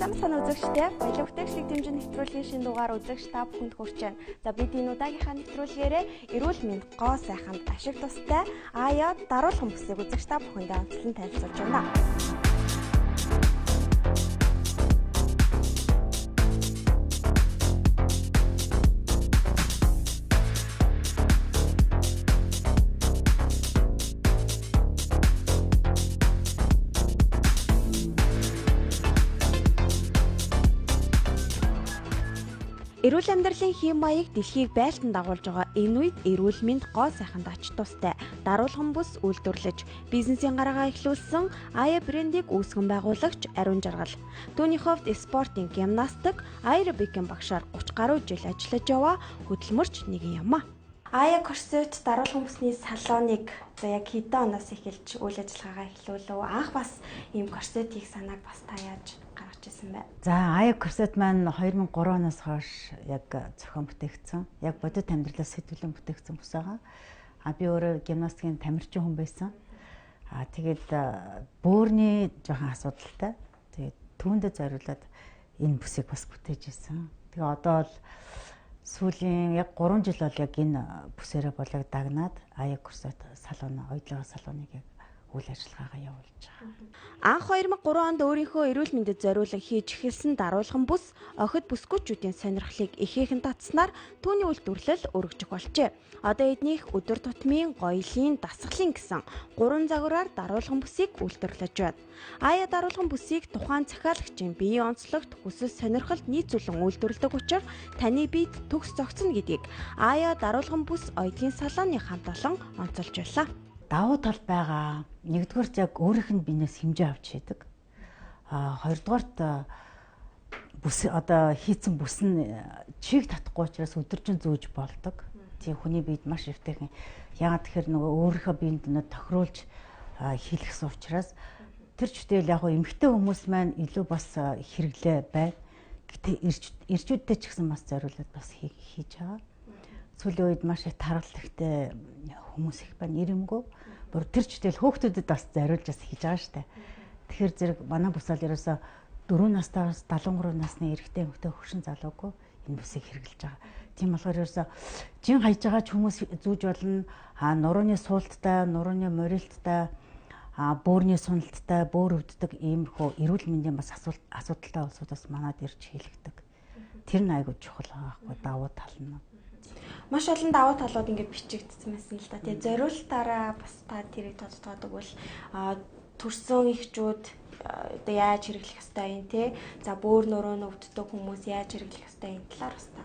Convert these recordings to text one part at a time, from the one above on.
Сайн байна үзэгчдээ. Баялаг бүтээгдэхүүн хэмжээний нэвтрүүлгийн шинэ дугаар үзэгч та бүхэнд хүрч байна. За бид энэ удаагийнхаа нэвтрүүлгээрээ эрүүл мэнд гоо сайханд ашиг тустай аяа даруулгын бүсийг үзэгч та бүхэндээ онцлон танилцуулж байна. Эрүүл амьдралын хэм маяг дэлхийг байлдан дагуулж байгаа энэ үед эрүүл мэнд гоо сайханд ач тустай даруулгын бүс үйлдвэрлэж бизнесийн гарагаа эхлүүлсэн аяа брендийг үүсгэн байгуулагч Ариун Жаргал. Түүний хувьд спортын гимнастик, аэробикийн багшаар 30 гаруй жил ажиллаж яваа хөдөлмөрч нэгэн юм. Аяа корсет даруулгын бүсний салоныг яг хэдэн оноос эхэлж үйл ажиллагаагаа эхлүүлв. Анх бас ийм корсетийг санааг бас та яаж гаргаж ирсэн бэ? За аяа корсет маань 2003 оноос хойш яг зохион бүтээгдсэн. Яг бодит амьдралаас сэтгүүлэн бүтээгдсэн бүс байгаа. Би өөрөө гимнастикийн тамирчин хүн байсан. Тэгээд бөөрийн жоохон асуудалтай. Тэгээд түүндээ зориулаад энэ бүсийг бас бүтээж ирсэн. Тэгээ одоо л сүүлийн яг 3 жил бол яг энэ бүсээрээ болог дагнаад аяа корсет салон, оюутлогын салоныг яг үйл ажиллагаагаа явуулж байгаа. Анх 2003 онд өөрийнхөө эрүүл мэндэд зориулан хийж эхэлсэн даруулгын бүс охид бүсгүйчүүдийн сонирхлыг ихээхэн татснаар түүний үйлдвэрлэл өргөжих болжээ. Одоо эднийх өдөр тутмын гоёлын, дасгалын гэсэн 3 загвараар даруулгын бүсийг үйлдвэрлэж байна. Аяа даруулгын бүсийг тухайн захиалагчийн биеийн онцлогт хүсэл сонирхолд нийцүүлэн үйлдвэрлэдэг учраас таны биед төгс зогцно гэдгийг аяа даруулгын бүс оюутгийн салооны хамт олон онцолж байлаа. Давуу тал байгаа. Нэгдүгээрт яг өөрийнх нь биенээс хэмжээ авч хийдэг. Хоёрдугаарт бүс одоо хийцэн бүс нь чиг татахгүй учраас өдөржин зүүж болдог. Тийм хүний биед маш эвтэйхэн. Яагаад тэгэхээр нөгөө өөрийнхөө биед нэ тохируулж хийлгэсэн учраас тэр чүтэл яг эмэгтэй хүмүүс маань илүү бас хэрэглээ байна. Гэтэ эрчүүдтэй ч гэсэн бас зориулаад бас хийж байгаа. Сүүлийн үед маш их тархалтай хүмүүс их байна. Ирэмгүй. Бүр тэр читэл хөөхтүүдэд бас зориулж бас хийж байгаа штэ. Тэгэхээр зэрэг манай бүс бол ерөөсө 4 настаас 73 насны эрэгтэй эмэгтэй хөгшин залуугүй энэ бүсийг хэрэглэж байгаа. Тийм болохоор ерөөсө жин хайж байгаа ч хүмүүс зүүж болно. Нурууны суулттай, нурууны морилттай, бөөрийн суналттай, бөөр өвддөг иймэрхүү эрүүл мэндийн бас асуудалтай улсуудаас манад ирж хийлгдэг. Тэр нь айгүй чухал байгаа байхгүй давуу тал нь. Маш олон давуу талууд ингээд бичигдсэн байсан л да. Тэгээ зориулалтаараа бас та тэрийг тодтоодог бол төрсөн эхчүүд одоо яаж хэрэглэх ёстой юм те. За бөөр нуруу өвддөг хүмүүс яаж хэрэглэх ёстой энэ талаар бас та.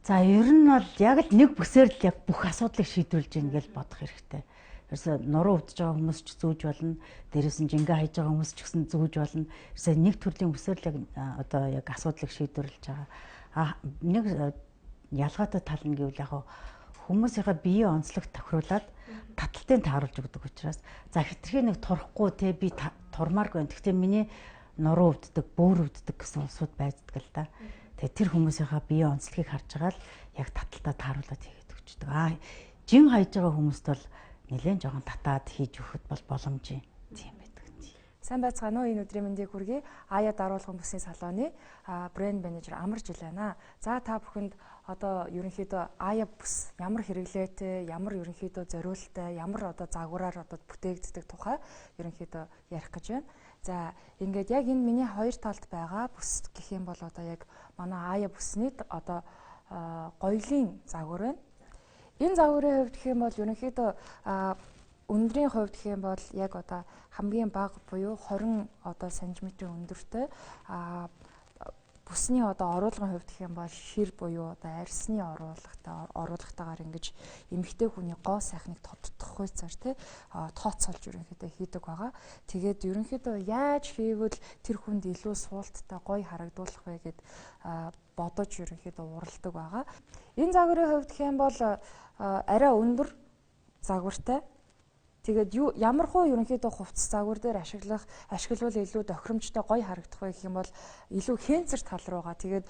За ер нь бол яг л нэг бүсээр л яг бүх асуудлыг шийдвэрлэж ийн гэж бодох хэрэгтэй. Ерөөсө нуруу өвдөж байгаа хүмүүс ч зүүж болно. Дээрээс нь жингээ хайж байгаа хүмүүс ч гэсэн зүүж болно. Ерөөсө нэг төрлийн бүсээр л яг одоо яг асуудлыг шийдвэрлэж байгаа. Нэг ялгаатай тал нь гэвэл яг хүмүүсийнхээ биеийн онцлог тохируулаад таталтын тааруулж өгдөг учраас за хитрхи нэг турахгүй те би турмааргүй байна. Гэхдээ миний нуруу өвддөг, бөөр өвддөг гэсэн улсууд байдаг л да. Тэгээ тэр хүмүүсийнхээ биеийн онцлогийг харж байгаа л яг таталтаа тааруулаад хийгээд өгчдөг. Жин хайж байгаа хүмүүст бол нэлээд жоохон татаад хийж өгөхөд бол боломж юм. Тийм байдаг. Сайн байцгаана уу, энэ өдрийн мэндийг хүргэе. Аяа даруулгын бүсийн салооны брэнд менежер Амар жил байна. За та бүхэнд одоо ерөнхийдөө аяа бүс ямар хэрэглээтэй, ямар ерөнхийдөө зориулттай, ямар одоо загвараар одоо бүтээгддэг тухай ерөнхийдөө ярих гэж байна. За ингээд яг энэ миний хоёр талд байгаа бүс гэх юм бол одоо яг манай аяа бүсний одоо гоёлын загвар байна. Энэ загварын хувьд гэх юм бол ерөнхийдөө өндрийн хувьд гэх юм бол яг одоо хамгийн бага буюу 20 одоо сантиметрийн өндөртэй бүсний одоо оруулгын хувьд гэх юм бол шир буюу одоо арьсны оруулагтайгаар ингэж эмэгтэй хүний гоо сайхныг тодтох хуйцаар тий тооцоолж ерөнхийдөө хийдэг байгаа. Тэгээд ерөнхийдөө яаж хийвэл тэр хүнд илүү суулттай гоё харагдуулах вэ гэд бодож ерөнхийдөө уралдаг байгаа. Энэ загварын хувьд гэх юм бол арай өндөр загвартай. Тэгээд ямар хуу ерөнхийдөө хувцас загвар дээр ашиглавал илүү тохиромжтой гоё харагдах вэ гэх юм бол илүү хэнцэр тал руугаа. Тэгээд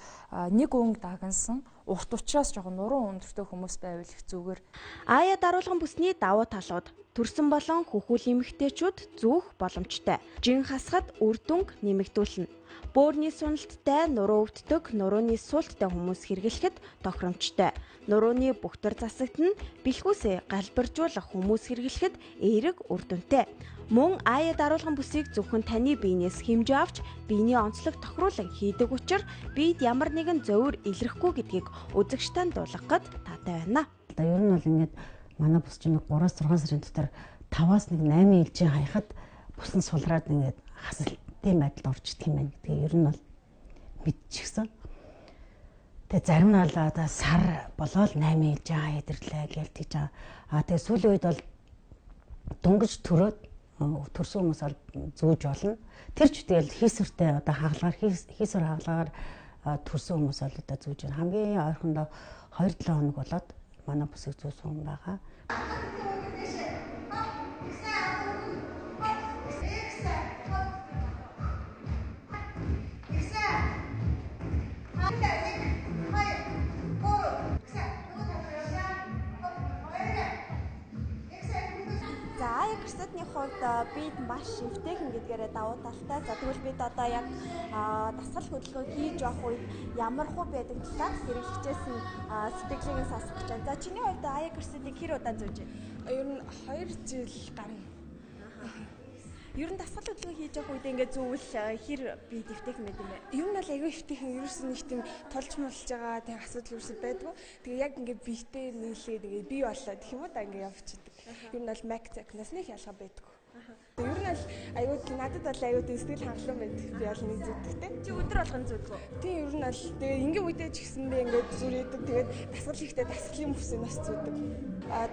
нэг өнгө дагнсан урт учраас жоохон нуруу өндөртэй хүмүүс байвал их зүгээр. Аяа даруулгын бүсний давуу талууд. төрсөн болон хөхүүл эмэгтэйчүүд зүүх боломжтой. Жин хасахад үр дүнг нэмэгдүүлнэ. Бөөрийн суналттай, нуруу өвддөг, нурууны суулттай хүмүүс хэрэглэхэд тохиромжтой. Нурууны бүхтэр засагт нь бэлхүүсээ галбиржуулах хүмүүс хэрэглэхэд эерэг үр дүнтэй. Мөн аяа даруулгын бүсийг зөвхөн таны биенээс хэмжээ авч биений онцлог тохируулан хийдэг учраас биед ямар нэгэн зовир илэрхгүй гэдгийг үзэгч тань дуулгахад таатай байна. Ер нь бол ингээд манай бус чинь 3-6 сарын дотор 5-8 ээлжийн хаяхад бус нь сулраад ингээд хасалтын байдалд орж идэх юм байна гэдгийг ер нь бол мэдчихсэн. Тэгээ зарим нь бол одоо сар болоод 8 ээлжийн хаяад ирлээ гэж тэгж байгаа. Тэгээ сүүлийн үед бол дөнгөж төрөөд төрсөн хүмүүс бол зүүж болно. Тэр ч тэгэл хийсвэртэй одоо хагалгаар хийсвэр хагалгаар төрсөн хүмүүс бол одоо зүүж байна. Хамгийн ойрхондоо 2-7 хоног болоод манай бусыг зүүсэн хүн байгаа. Гэрсэтний хувьд бид маш эвтэйхэн гэдгээрээ давуу талтай. За тэгвэл бид одоо яг дасгал хөдөлгөөн хийж явах үед ямар хөө байдаг талаас хэрэглэгчээс нь сэтгэлийг сонсох гэж байна. За чиний хувьд аяа гэрсэтийг хэр удаа зөөж байна? Ер нь 2 жил гарна. Ер нь дасгал хөдөлгөөн хийж явах үед ингээд зөвүүл хэр бид эвтэйхэн байд юм бэ? Ер нь бол аягүй эвтэйхэн ерөөсөн нэг тийм тулж мулж байгаа тийм асуудал ерөөсөн байдгүй. Тэгээ яг ингээд биетэй нийлээд ингээд бий болоод гэх юм уу да ингээд явчихдаг. Ер нь бол Mac Tech-наас нэг ялгаа байдгүй. Ер нь бол аягүй надад бол аягүй сэтгэл хангалуун байдаг. Би бол нэг зүтгэдэг. Чи өдөр болгон зүтгэв үү? Тийм ер нь бол тэгээ ингийн үедээ ч гэсэндээ ингээд зүрээдэг. Тэгээд дасгал хийхдээ дасгалын бүсээ нас зүдэг.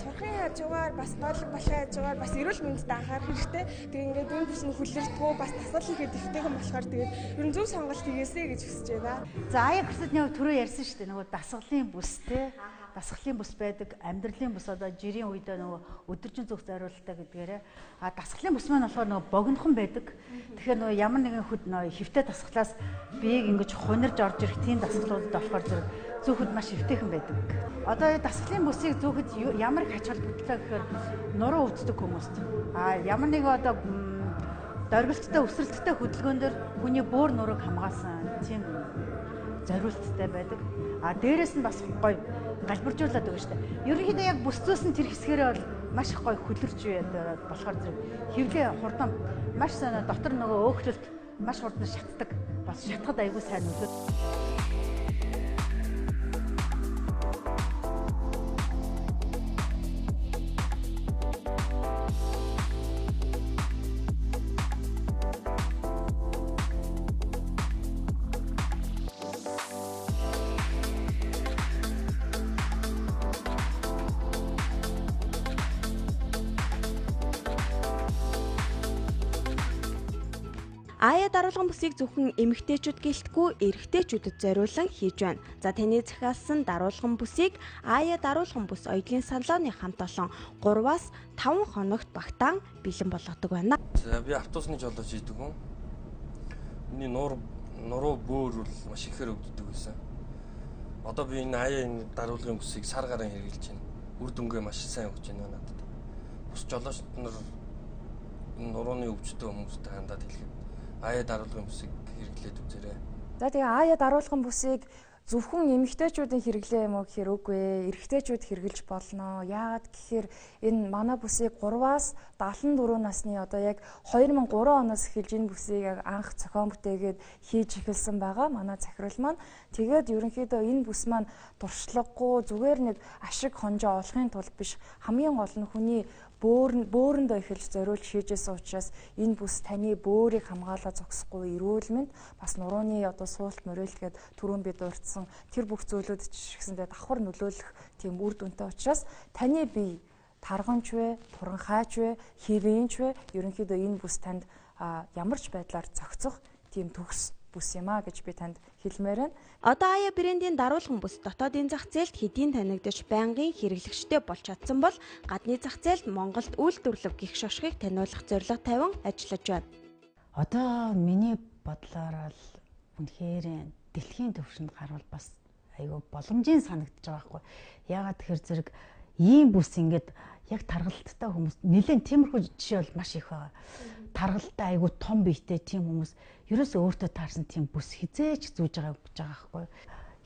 Турхын хажуугаар бас боолог балхын хажуугаар бас эрүүл мэндэд анхаарах хэрэгтэй. Тэгээ ингээд энэ бүс нь хүлэрдэггүй бас дасгал хийхэд эвтэйхэн болохоор тэгээд ер нь зөв сонголт хийгээсэй гэж хүсэж байна. За аяа гэрсэтний түрүү ярьсан шүү дээ. Нөгөө дасгалын бүс те. Дасгалын бүс байдаг, амьдралын бүс одоо жирийн үедээ нөгөө өдөржин зүг зориулалтаа гэдгээрээ дасгалын бүс маань болохоор нөгөө богинохон байдаг. Тэгэхээр нөгөө ямар нэгэн хэвтэй дасгалаас биеийг ингэж хунирж орж ирэх тийм дасгалууд болохоор зэрэг зүүхэд маш хэвтэйхэн байдаг. Одоо дасгалын бүсийг зүүхэд ямар их ач холбогдолтой гэхээр нуруу өвддөг хүмүүст ямар нэгэн одоо дөргөлттэй өсрэлттэй хөдөлгөөн дээр хүний бөөр нурууг хамгаалсан тийм зориулттай байдаг. Дээрээс нь бас гоё галбиржуулаад өгнө шүү дээ. Ерөнхийдөө яг бүс зүүсэн тэр хэсгээрээ бол маш их гоё хөлөрч болохоор зэрэг хөвлөө хурдан маш сайн дотор нөгөө өөхлөлт маш хурдан шатдаг. Бас шатхад айгүй сайн нөлөө. Аяа даруулгын бүсийг зөвхөн эмэгтэйчүүд гэлтгүй эрэгтэйчүүдэд зориулан хийж байна. За таны захиалсан даруулгын бүсийг аяа даруулгын бүс оёдлын салооны хамт олон 3-5 хоногт багтаан бэлэн болгодог байна. За би автобусны жолооч хийдэг хүн. Миний нуруу бөөр бол маш ихээр өвддөг байсан. Одоо би энэ аяа энэ даруулгын бүсийг сар гарan хэрэгжилж байна. Үр дүнгээ маш сайн өгч байна надад. Бус жолоочд нар нурууны өвчтөе хүмүүстэй хандаад хэлэхэд аяа даруулгын бүсийг хэрэглээд үзээрэй. За тэгээ аяа даруулгын бүсийг зөвхөн эмэгтэйчүүдийн хэрэглээ юм уу гэхээр үгүй ээ. Эрэгтэйчүүд хэрэглэж болно. Яагаад гэхээр энэ манай бүсийг 3-аас 74 насны одоо яг 2003 оноос эхэлж энэ бүсийг яг анх зохион бүтээгээд хийж эхэлсэн байгаа. Манай захирал маань тэгээд ерөнхийдөө энэ бүс маань туршлагагүй зүгээр нэг ашиг хонжоо олохын тулд биш, хамгийн гол нь хүний бөөрөндөө эхэлж зориулж хийжсэн учраас энэ бүс таны бөөрийг хамгаалаа зогсохгүй эрүүл мэнд бас нурууны одоо суулт мөрөөлт гээд түрүүн бид урдсан тэр бүх зүйлүүд чигсэндээ давхар нөлөөлөх тийм үр дүнтэй учраас таны бие тарганч вэ, туранхайч вэ, хэвэнч вэ ерөнхийдөө энэ бүс танд ямар ч байдлаар зохицох тийм төгс бүс юм а гэж би танд хэлмээр байна. Одоо аяа брендийн даруулгын бүс дотоодын зах зээлд хэдийн танигдж байнгын хэрэглэгчтэй болж чадсан бол гадны зах зээлд Монголд үйлдвэрлэв гих шошгыг таниулах зорилго тавин ажиллаж байна. Одоо миний бодлоор л үнэхээр дэлхийн түвшинд гарвал бас айгүй боломжийн санагдаж байгаа байхгүй. Яагаад тэгэхээр зэрэг ийм бүс ингээд яг таргалттай хүмүүс нэлээд тиймэрхүү жишээ бол маш их байгаа. Таргалтай айгу том биетэй тийм хүмүүс ерөөсөө өөртөө таарсан тийм бүс хизээч зүүж байгаа гэж байгаа байхгүй.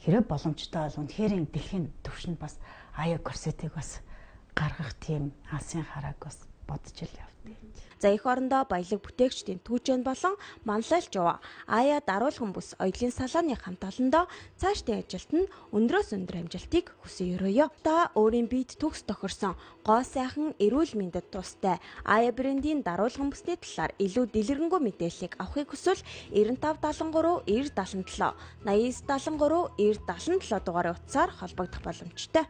Хэрэв боломжтой бол үнэхээр дэлхийн төвшөнд бас аяа корсетыг бас гаргах тийм алсын харааг бас бодож ил явдээ. За эх орондоо баялаг бүтээгчдийн түүжэн болон манлайлж яваа аяа даруулгын бүс оёлын салааны хамт олондоо цаашдын ажилд нь өндрөөс өндөр амжилтыг хүсье өрөөё. Та өөрийн биед төгс тохирсон гоо сайхан эрүүл мэндэд тустай аяа брендийн даруулгын бүсний талаар илүү дэлгэрэнгүй мэдээллийг авахыг хүсвэл 9573 977 8973 977 дугаарын утсаар холбогдох боломжтой.